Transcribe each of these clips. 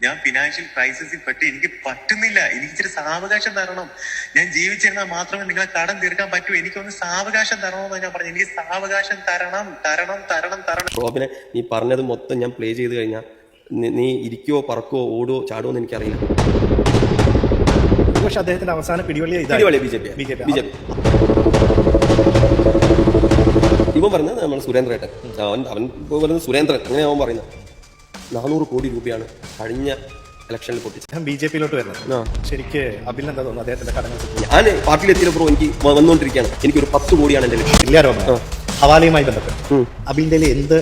ഞാൻ ഫിനാൻഷ്യൽ ക്രൈസിസിൽ പെട്ട് എനിക്ക് പറ്റുന്നില്ല. എനിക്ക് ഇച്ചിരി സാവകാശം തരണം. ഞാൻ ജീവിച്ചിരുന്നാൽ മാത്രമേ നിങ്ങളെ കടം തീർക്കാൻ പറ്റൂ. എനിക്കൊന്ന് സാവകാശം തരണമെന്ന് ഞാൻ പറഞ്ഞു. എനിക്ക് സാവകാശം തരണം തരണം തരണം തരണം. റോബിനെ, നീ പറഞ്ഞത് മൊത്തം ഞാൻ പ്ലേ ചെയ്ത് കഴിഞ്ഞാൽ നീ ഇരിക്കുവോ പറക്കുവോ ഓടുവോ ചാടുവോ എന്ന് എനിക്കറിയില്ല. പക്ഷെ അദ്ദേഹത്തിന്റെ അവസാന പിടിവള്ളി ബി ജെ പി. ഇവൻ പറഞ്ഞത് നമ്മൾ സുരേന്ദ്രേട്ടൻ, അവൻ പറയുന്നത് സുരേന്ദ്രൻ, അങ്ങനെ അവൻ പറയുന്നത് 400 കോടി രൂപയാണ് കഴിഞ്ഞ ഇലക്ഷനിൽ പൊട്ടിച്ചത്. ബി.ജെ.പിയിലോട്ട് വരുന്നത് ശരിക്ക് അബിൽ എന്താ തോന്നുന്നു അദ്ദേഹത്തിന്റെ കടങ്ങൾ? ഞാൻ പാർട്ടിയിലെത്തിയപ്പോൾ എനിക്ക് വന്നുകൊണ്ടിരിക്കുകയാണ്. എനിക്കൊരു 10 കോടിയാണ് എന്റെ ലക്ഷ്യം. ഇല്ല, ഹവാലയുമായി ബന്ധപ്പെട്ട് അബിന്റെ എന്ത്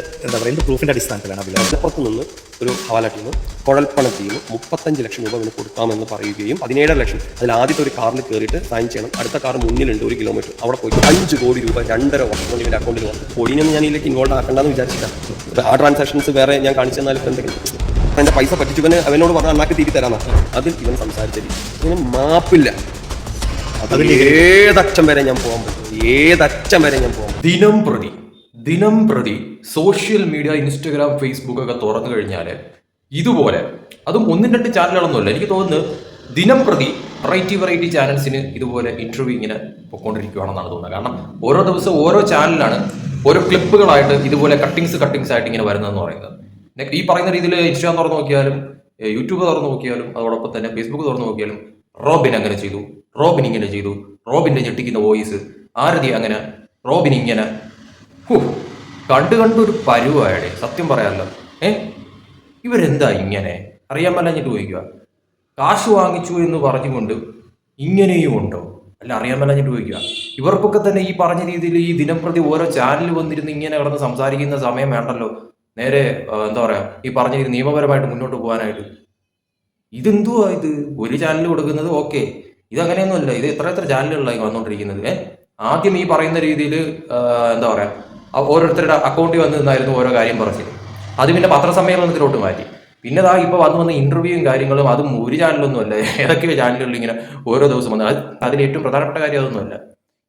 പ്രൂഫിന്റെ അടിസ്ഥാനത്തിലാണ് അബിൽ പുറത്തു നിന്ന് ഒരു ഹവാല ടീം കുഴൽപ്പണം ടീം 35 ലക്ഷം രൂപ അവന് കൊടുക്കാമെന്ന് പറയുകയും 17 ലക്ഷം അതിൽ ആദ്യത്തെ ഒരു കാറിൽ കയറിയിട്ട് സൈൻ ചെയ്യണം. അടുത്ത കാർ മുന്നിലുണ്ട് 1 കിലോമീറ്റർ. അവിടെ പോയിട്ട് 5 കോടി രൂപ 2.5 വർഷം കൊണ്ട് ഇവന്റെ അക്കൗണ്ടിൽ വന്നു. കോടിനൊന്നും ഞാൻ ഇതിലേക്ക് ഇൻവോൾവ് ആക്കണ്ടെന്ന് വിചാരിച്ചിട്ടാണ്. ആ ട്രാൻസാക്ഷൻസ് വേറെ ഞാൻ കാണിച്ചു തന്നാൽ ഇപ്പം എന്തെങ്കിലും എന്റെ പൈസ പറ്റിച്ചവന് അവനോട് പറഞ്ഞാൽ അണ്ണാക്കി തിരി തരാമെന്നാണ്. അതിൽ ഇവൻ സംസാരിച്ചത് ഇതിന് മാപ്പില്ല. അതിൽ ഏതറ്റം വരെ ഞാൻ പോകാൻ പറ്റും, ഏതറ്റം വരെ ഞാൻ പോകാം. ദിനം പ്രതി സോഷ്യൽ മീഡിയ, ഇൻസ്റ്റഗ്രാം, ഫേസ്ബുക്ക് ഒക്കെ തുറന്നു കഴിഞ്ഞാൽ ഇതുപോലെ, അതും 1-2 ചാനലുകളൊന്നുമല്ല, എനിക്ക് തോന്നുന്നത് ദിനം പ്രതി വെറൈറ്റി ചാനൽസിന് ഇതുപോലെ ഇന്റർവ്യൂ ഇങ്ങനെ പൊയ്ക്കൊണ്ടിരിക്കുകയാണെന്നാണ് തോന്നുന്നത്. കാരണം ഓരോ ദിവസം ഓരോ ചാനലിലാണ് ഓരോ ക്ലിപ്പുകളായിട്ട് ഇതുപോലെ കട്ടിങ്സ് ആയിട്ട് ഇങ്ങനെ വരുന്നതെന്ന് പറയുന്നത്. ഈ പറയുന്ന രീതിയിൽ ഇൻസ്റ്റാഗ്രാം തുറന്നു നോക്കിയാലും യൂട്യൂബ് തുറന്നു നോക്കിയാലും അതോടൊപ്പം തന്നെ ഫേസ്ബുക്ക് തുറന്നു നോക്കിയാലും റോബിൻ അങ്ങനെ ചെയ്തു, റോബിൻ ഇങ്ങനെ ചെയ്തു, റോബിന്റെ ഞെട്ടിക്കുന്ന വോയിസ്, ആരതി അങ്ങനെ, റോബിൻ ഇങ്ങനെ. കണ്ടൊരു പരുവായടെ, സത്യം പറയാമല്ലോ. ഇവരെന്താ ഇങ്ങനെ അറിയാൻ പറ്റാഞ്ഞിട്ട് ചോദിക്കുക. കാശ് വാങ്ങിച്ചു എന്ന് പറഞ്ഞുകൊണ്ട് ഇങ്ങനെയും ഉണ്ടോ? അല്ല, അറിയാൻ പറ്റാഞ്ഞിട്ട് ചോദിക്കുക. ഇവർക്കൊക്കെ തന്നെ ഈ പറഞ്ഞ രീതിയിൽ ഈ ദിനംപ്രതി ഓരോ ചാനലിൽ വന്നിരുന്ന് ഇങ്ങനെ കിടന്ന് സംസാരിക്കുന്ന സമയം വേണ്ടല്ലോ. നേരെ എന്താ പറയാ, ഈ പറഞ്ഞ രീതി നിയമപരമായിട്ട് മുന്നോട്ട് പോകാനായിട്ട്. ഇതെന്തുവാ ഇത്? ഒരു ചാനൽ കൊടുക്കുന്നത് ഓക്കെ, ഇതങ്ങനെയൊന്നുമല്ല. ഇത് എത്ര ചാനലുകളായി വന്നുകൊണ്ടിരിക്കുന്നത്. ആദ്യം ഈ പറയുന്ന രീതിയിൽ എന്താ പറയാ, ഓരോരുത്തരുടെ അക്കൗണ്ടിൽ വന്ന് നിന്നായിരുന്നു ഓരോ കാര്യം പറഞ്ഞത്. അത് പിന്നെ പത്രസമ്മേളനത്തിലോട്ട് മാറ്റി. പിന്നെ ഇപ്പോൾ വന്ന് ഇന്റർവ്യൂവും കാര്യങ്ങളും, അതും ഒരു ചാനലൊന്നുമല്ല, ഏതൊക്കെയോ ചാനലുകളിൽ ഇങ്ങനെ ഓരോ ദിവസം വന്ന്. അതിൽ ഏറ്റവും പ്രധാനപ്പെട്ട കാര്യം അതൊന്നുമല്ല.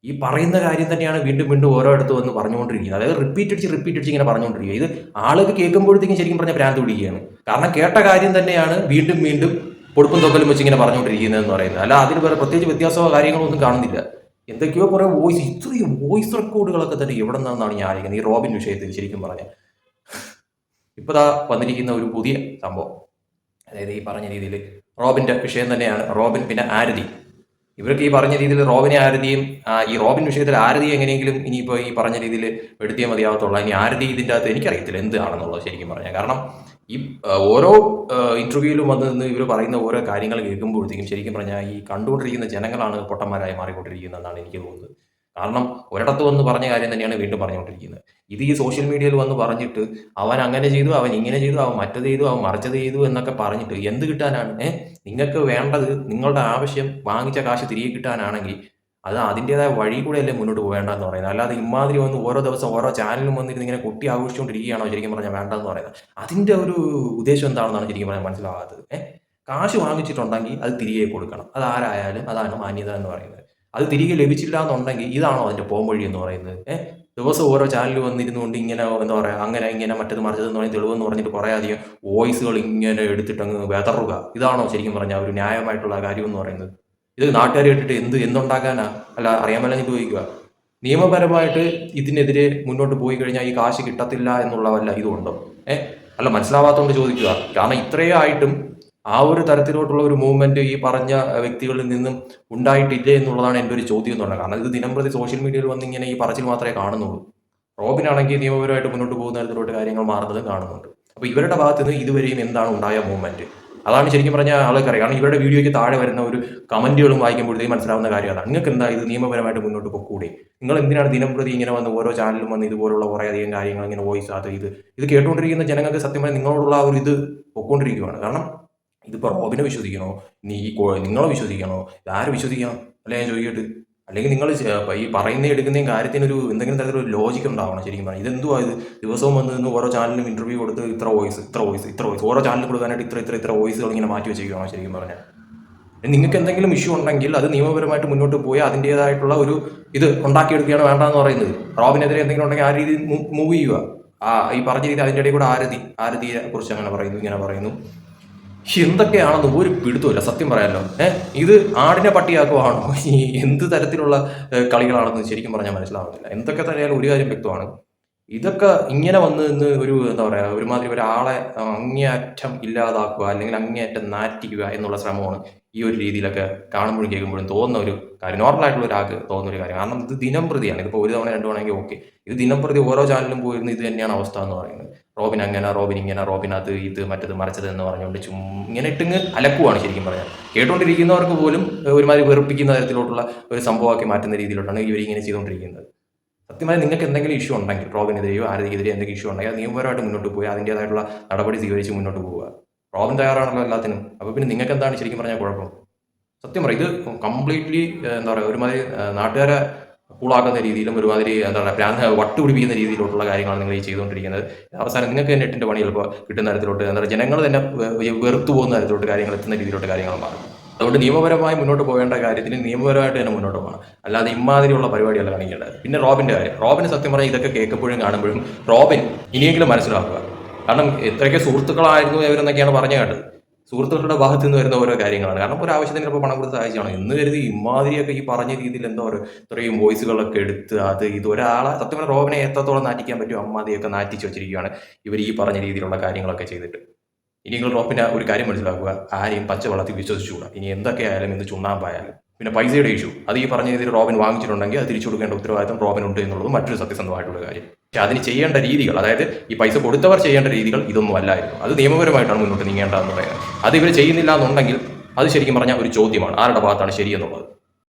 ഈ പറയുന്ന കാര്യം തന്നെയാണ് വീണ്ടും ഓരോ അടുത്ത് വന്ന് പറഞ്ഞുകൊണ്ടിരിക്കുന്നത്. അതായത് റിപ്പീറ്റ് അടിച്ച് ഇങ്ങനെ പറഞ്ഞുകൊണ്ടിരിക്കുക. ഇത് ആളുകൾ കേൾക്കുമ്പോഴത്തേക്കും ശരിക്കും പറഞ്ഞാൽ ഭ്രാന്ത് പിടിക്കുകയാണ്. കാരണം കേട്ട കാര്യം തന്നെയാണ് വീണ്ടും പൊടുപ്പും തൊക്കലും വെച്ച് ഇങ്ങനെ പറഞ്ഞുകൊണ്ടിരിക്കുന്നതെന്ന് പറയുന്നത്. അല്ല, അതിന് വേറെ പ്രത്യേകിച്ച് വ്യത്യാസമോ കാര്യങ്ങളോ ഒന്നും കാണുന്നില്ല. എന്തൊക്കെയോ കുറെ ഇത്രയും വോയിസ് റെക്കോർഡുകളൊക്കെ തന്നെ എവിടെ നിന്നാണ് ഞാൻ ആയിരിക്കുന്നത് ഈ റോബിൻ വിഷയത്തിൽ. ശരിക്കും പറഞ്ഞാൽ ഇപ്പതാ വന്നിരിക്കുന്ന ഒരു പുതിയ സംഭവം, അതായത് ഈ പറഞ്ഞ രീതിയിൽ റോബിന്റെ വിഷയം തന്നെയാണ്. റോബിൻ പിന്നെ ആരതി, ഇവർക്ക് ഈ പറഞ്ഞ രീതിയിൽ റോബിനെ ആരതിയും ഈ റോബിൻ വിഷയത്തിൽ ആരതി എങ്ങനെയെങ്കിലും ഇനിയിപ്പോൾ ഈ പറഞ്ഞ രീതിയിൽ എടുത്തിയേ മതിയാവത്തുള്ളൂ. ഇനി ആരതി ഇതിൻ്റെ അകത്ത് എനിക്കറിയത്തില്ല എന്താണെന്നുള്ളത് ശരിക്കും പറഞ്ഞാൽ. കാരണം ഈ ഓരോ ഇന്റർവ്യൂവിലും വന്ന് നിന്ന് ഇവർ പറയുന്ന ഓരോ കാര്യങ്ങൾ കേൾക്കുമ്പോഴത്തേക്കും ശരിക്കും പറഞ്ഞാൽ ഈ കണ്ടുകൊണ്ടിരിക്കുന്ന ജനങ്ങളാണ് പൊട്ടന്മാരായി മാറിക്കൊണ്ടിരിക്കുന്നതെന്നാണ് എനിക്ക് തോന്നുന്നത്. കാരണം ഒരിടത്ത് വന്ന് പറഞ്ഞ കാര്യം തന്നെയാണ് വീണ്ടും പറഞ്ഞുകൊണ്ടിരിക്കുന്നത്. ഇത് ഈ സോഷ്യൽ മീഡിയയിൽ വന്ന് പറഞ്ഞിട്ട് അവൻ അങ്ങനെ ചെയ്തു, അവൻ ഇങ്ങനെ ചെയ്തു, അവൻ മറ്റത് ചെയ്തു, അവൻ മറിച്ചത് ചെയ്തു എന്നൊക്കെ പറഞ്ഞിട്ട് എന്ത് കിട്ടാനാണ്? നിങ്ങൾക്ക് വേണ്ടത് നിങ്ങളുടെ ആവശ്യം വാങ്ങിച്ച കാശ് തിരികെ കിട്ടാനാണെങ്കിൽ അത് അതിൻ്റെതായ വഴി കൂടെ അല്ലേ മുന്നോട്ട് പോകേണ്ടതെന്ന് പറയുന്നത്. അല്ലാതെ ഇമാതിരി വന്ന് ഓരോ ദിവസം ഓരോ ചാനലിലും വന്നിരുന്ന് ഇങ്ങനെ കുട്ടി ആഘോഷിച്ചുകൊണ്ടിരിക്കുകയാണോ ശരിക്കും പറഞ്ഞാൽ വേണ്ടതെന്ന് പറയുന്നത്. അതിൻ്റെ ഒരു ഉദ്ദേശം എന്താണെന്നാണ് ശരിക്കും പറഞ്ഞാൽ മനസ്സിലാകാത്തത്. കാശ് വാങ്ങിച്ചിട്ടുണ്ടെങ്കിൽ അത് തിരികെ കൊടുക്കണം. അത് ആരായാലും അതാണ് മാന്യത എന്ന് പറയുന്നത്. അത് തിരികെ ലഭിച്ചില്ല എന്നുണ്ടെങ്കിൽ ഇതാണോ അതിൻ്റെ പോംവഴി എന്ന് പറയുന്നത്? ദിവസം ഓരോ ചാനലിൽ വന്നിരുന്നുകൊണ്ട് ഇങ്ങനെ എന്താ പറയുക, അങ്ങനെ ഇങ്ങനെ മറ്റത് മറിച്ചതെന്ന് പറഞ്ഞാൽ തെളിവെന്ന് പറഞ്ഞിട്ട് കുറേ അധികം വോയിസുകൾ ഇങ്ങനെ എടുത്തിട്ടങ്ങ് വെതറുക, ഇതാണോ ശരിക്കും പറഞ്ഞാൽ ഒരു ന്യായമായിട്ടുള്ള കാര്യം എന്ന് പറയുന്നത്? ഇത് നാട്ടുകാർ കേട്ടിട്ട് എന്തുണ്ടാക്കാനാ? അല്ല, അറിയാൻ മേലെന്ന് ചോദിക്കുക. നിയമപരമായിട്ട് ഇതിനെതിരെ മുന്നോട്ട് പോയി കഴിഞ്ഞാൽ ഈ കാശ് കിട്ടത്തില്ല എന്നുള്ള വല്ല ഇതുണ്ടോ? അല്ല, മനസ്സിലാവാത്തതുകൊണ്ട് ചോദിക്കുക. കാരണം ഇത്രയും ആയിട്ടും ആ ഒരു തരത്തിലോട്ടുള്ള ഒരു മൂവ്മെന്റ് ഈ പറഞ്ഞ വ്യക്തികളിൽ നിന്നും ഉണ്ടായിട്ടില്ലേ എന്നുള്ളതാണ് എൻ്റെ ഒരു ചോദ്യം എന്ന് പറഞ്ഞത്. കാരണം ഇത് ദിനംപ്രതി സോഷ്യൽ മീഡിയയിൽ വന്ന് ഇങ്ങനെ ഈ പറച്ചിൽ മാത്രമേ കാണുന്നുള്ളൂ. റോബിനാണെങ്കിൽ നിയമപരമായിട്ട് മുന്നോട്ട് പോകുന്ന തരത്തിലോട്ട് കാര്യങ്ങൾ മാറുന്നതും കാണുന്നുണ്ട്. അപ്പോൾ ഇവരുടെ ഭാഗത്ത് നിന്ന് ഇതുവരെയും എന്താണ് ഉണ്ടായ മൂവ്മെന്റ്? അതാണ് ശരിക്കും പറഞ്ഞാൽ ആൾക്കറിയാം. കാരണം ഇവരുടെ വീഡിയോയ്ക്ക് താഴെ വരുന്ന ഒരു കമന്റുകളും വായിക്കുമ്പോഴത്തേക്കും മനസ്സിലാവുന്ന കാര്യമാണ്. നിങ്ങൾക്ക് എന്താ ഇത് നിയമപരമായിട്ട് മുന്നോട്ട് പോകൂടെ? നിങ്ങൾ എന്തിനാണ് ദിനംപ്രതി ഇങ്ങനെ വന്ന് ഓരോ ചാനലിലും വന്ന് ഇതുപോലുള്ള കുറേ അധികം കാര്യങ്ങൾ ഇങ്ങനെ വോയിസ് ഇത് കേട്ടുകൊണ്ടിരിക്കുന്ന ജനങ്ങൾക്ക് സത്യം പറഞ്ഞാൽ നിങ്ങളോടുള്ള ആ ഒരു ഇത് പൊക്കോണ്ടിരിക്കുകയാണ്. കാരണം ഇതിപ്പോൾ റോബിനെ വിശ്വസിക്കണോ, നിങ്ങളെ വിശ്വസിക്കണോ, ആരെ വിശ്വസിക്കണം? അല്ലെ ഞാൻ ചോദിക്കട്ട്. അല്ലെങ്കിൽ നിങ്ങൾ ഈ പറയുന്ന എടുക്കുന്നതും കാര്യത്തിനൊരു എന്തെങ്കിലും തരത്തിലൊരു ലോജിക്ക് ഉണ്ടാവണം ശരിക്കും പറഞ്ഞാൽ. ഇതെന്തുവാ ഇത്? ദിവസവും വന്ന് നിന്ന് ഓരോ ചാനലിലും ഇന്റർവ്യൂ കൊടുത്ത് ഇത്ര വോയിസ് ഓരോ ചാനലിൽ കൊടുക്കാനായിട്ട് ഇത്ര വോയിസുകൾ ഇങ്ങനെ മാറ്റി വെച്ചിരിക്കുകയാണോ ശരിക്കും പറഞ്ഞാൽ? നിങ്ങൾക്ക് എന്തെങ്കിലും ഇഷ്യൂ ഉണ്ടെങ്കിൽ അത് നിയമപരമായിട്ട് മുന്നോട്ട് പോയി അതിൻ്റേതായിട്ടുള്ള ഒരു ഇത് ഉണ്ടാക്കിയെടുക്കുകയാണ് വേണ്ടെന്ന് പറയുന്നത്. റോബിനെതിരെ എന്തെങ്കിലും ഉണ്ടെങ്കിൽ ആ രീതിയിൽ മൂവ് ചെയ്യുക. ഈ പറഞ്ഞ രീതി അതിൻ്റെ ഇടയിൽ കൂടെ ആരതിയെ കുറിച്ച് അങ്ങനെ പറയുന്നു, ഇങ്ങനെ പറയുന്നു. എന്തൊക്കെയാണെന്ന് ഒരു പിടുത്തമില്ല സത്യം പറയാമല്ലോ. ഇത് ആടിനെ പട്ടിയാക്കുവാണോ ഈ എന്ത് തരത്തിലുള്ള കളികളാണെന്ന് ശരിക്കും പറഞ്ഞാൽ മനസ്സിലാവുന്നില്ല. എന്തൊക്കെ തന്നെയാലും ഒരു കാര്യം വ്യക്തമാണ്, ഇതൊക്കെ ഇങ്ങനെ വന്ന് ഇന്ന് ഒരു എന്താ പറയുക ഒരുമാതിരി ഒരാളെ അങ്ങേയറ്റം ഇല്ലാതാക്കുക അല്ലെങ്കിൽ അങ്ങേയറ്റം നാറ്റിക്കുക എന്നുള്ള ശ്രമമാണ് ഈ ഒരു രീതിയിലൊക്കെ കാണുമ്പോഴും കേൾക്കുമ്പോഴും തോന്നുന്ന ഒരു കാര്യം, നോർമലായിട്ടുള്ള ഒരാൾക്ക് തോന്നുന്ന ഒരു കാര്യം. കാരണം ഇത് ദിനം പ്രതിയാണ്. ഇതിപ്പോൾ ഒരു തവണ 2 തവണയെങ്കിൽ ഓക്കെ, ഇത് ദിനം പ്രതി ഓരോ ചാനലിലും പോയിരുന്ന ഇത് തന്നെയാണ് അവസ്ഥ എന്ന് പറയുന്നത്. റോബിൻ അങ്ങനെ, റോബിൻ ഇങ്ങനെ, റോബിൻ അത് ഇത് മറ്റത് മറിച്ചത് എന്ന് പറഞ്ഞുകൊണ്ട് ഇങ്ങനെ ഇട്ടിങ്ങ് അലക്കുവാണ് ശരിക്കും പറഞ്ഞാൽ. കേട്ടുകൊണ്ടിരിക്കുന്നവർക്ക് പോലും ഒരുമാതിരി വെറുപ്പിക്കുന്ന തരത്തിലോട്ടുള്ള ഒരു സംഭവമാക്കി മാറ്റുന്ന രീതിയിലോട്ടാണ് ഇവരിങ്ങനെ ചെയ്തുകൊണ്ടിരിക്കുന്നത്. സത്യമായി നിങ്ങൾക്ക് എന്തെങ്കിലും ഇഷ്യൂ ഉണ്ടെങ്കിൽ, റോബിനെതിരെയോ ആരെതിരെയോ എന്തെങ്കിലും ഇഷ്യൂ ഉണ്ടെങ്കിൽ അത് നിയമപരമായിട്ട് മുന്നോട്ട് പോയി അതിൻ്റേതായിട്ടുള്ള നടപടി സ്വീകരിച്ച് മുന്നോട്ട് പോവുക. റോബിൻ തയ്യാറാണല്ലോ എല്ലാത്തിനും. അപ്പോൾ പിന്നെ നിങ്ങൾക്ക് എന്താണ് ശരിക്കും പറഞ്ഞാൽ കുഴപ്പം? സത്യം പറയും, ഇത് കംപ്ലീറ്റ്ലി എന്താ പറയുക ഒരുമാതിരി നാട്ടുകാരെ കൂളാക്കുന്ന രീതിയിലും ഒരുമാതിരി എന്താ പറയുക വട്ടുപിടിപ്പിക്കുന്ന രീതിയിലോട്ടുള്ള കാര്യങ്ങളാണ് നിങ്ങൾ ഈ ചെയ്തുകൊണ്ടിരിക്കുന്നത്. അവസാനം നിങ്ങൾക്ക് തന്നെ 8ന്റെ പണി ചിലപ്പോൾ കിട്ടുന്ന തരത്തിലോട്ട് എന്താ പറയുക ജനങ്ങൾ തന്നെ വെറുത്തു പോകുന്ന തരത്തിലോട്ട് കാര്യങ്ങൾ എത്തുന്ന രീതിയിലോട്ട് കാര്യങ്ങൾ മാറും. അതുകൊണ്ട് നിയമപരമായി മുന്നോട്ട് പോകേണ്ട കാര്യത്തിന് നിയമപരമായിട്ട് തന്നെ മുന്നോട്ട് പോകണം, അല്ലാതെ ഇമാതിരിയുള്ള പരിപാടിയല്ല കാണിക്കേണ്ടത്. പിന്നെ റോബിൻ്റെ കാര്യം, റോബിന് സത്യം പറഞ്ഞാൽ ഇതൊക്കെ കേൾക്കുമ്പോഴും കാണുമ്പോഴും റോബിൻ ഇനിയെങ്കിലും മനസ്സിലാക്കുക. കാരണം എത്രയൊക്കെ സുഹൃത്തുക്കളായിരുന്നു ഇവരെന്നൊക്കെയാണ് പറഞ്ഞു കേട്ടത്. സുഹൃത്തുക്കളുടെ ഭാഗത്ത് നിന്ന് വരുന്ന ഓരോ കാര്യങ്ങളാണ്. കാരണം ഒരു ആവശ്യത്തിന് ഇപ്പോൾ പണം കൊടുത്ത് സഹായിച്ചാണ് എന്ന് കരുതി ഇമാതിരിയൊക്കെ ഈ പറഞ്ഞ രീതിയിൽ എന്താ പറയുക ഇത്രയും വോയിസുകളൊക്കെ എടുത്ത് അത് ഇത് ഒരാളെ സത്യം പറഞ്ഞാൽ റോബിനെ എത്രത്തോളം നാറ്റിക്കാൻ പറ്റും അമ്മാതിയൊക്കെ നാറ്റിച്ച് വെച്ചിരിക്കുകയാണ് ഇവർ ഈ പറഞ്ഞ രീതിയിലുള്ള കാര്യങ്ങളൊക്കെ ചെയ്തിട്ട്. ഇനി നിങ്ങൾ റോബിൻ്റെ ഒരു കാര്യം മനസ്സിലാക്കുക, ആരെയും പച്ചവെള്ളത്തിൽ വിശ്വസിച്ചുകൂടാ. ഇനി എന്തൊക്കെയായാലും എന്ത് ചുണ്ണാമ്പായാലും. പിന്നെ പൈസയുടെ ഇഷ്യൂ, അത് ഈ പറഞ്ഞ രീതിയിൽ റോബിൻ വാങ്ങിച്ചിട്ടുണ്ടെങ്കിൽ അത് തിരിച്ചു കൊടുക്കേണ്ട ഉത്തരവാദിത്തം റോബിനുണ്ട് എന്നുള്ളത് മറ്റൊരു സത്യസന്ധമായിട്ടുള്ള കാര്യം. പക്ഷെ അതിന് ചെയ്യേണ്ട രീതികൾ, അതായത് ഈ പൈസ കൊടുത്തവർ ചെയ്യേണ്ട രീതികൾ ഇതൊന്നും അല്ലായിരുന്നു. അത് നിയമപരമായിട്ടാണ് മുന്നോട്ട് നീങ്ങേണ്ടതെന്ന് പറയുന്നത്. അത് ഇവർ ചെയ്യുന്നില്ല എന്നുണ്ടെങ്കിൽ അത് ശരിക്കും പറഞ്ഞാൽ ഒരു ചോദ്യമാണ്, ആരുടെ ഭാഗത്താണ് ശരിയെന്നുള്ളത്.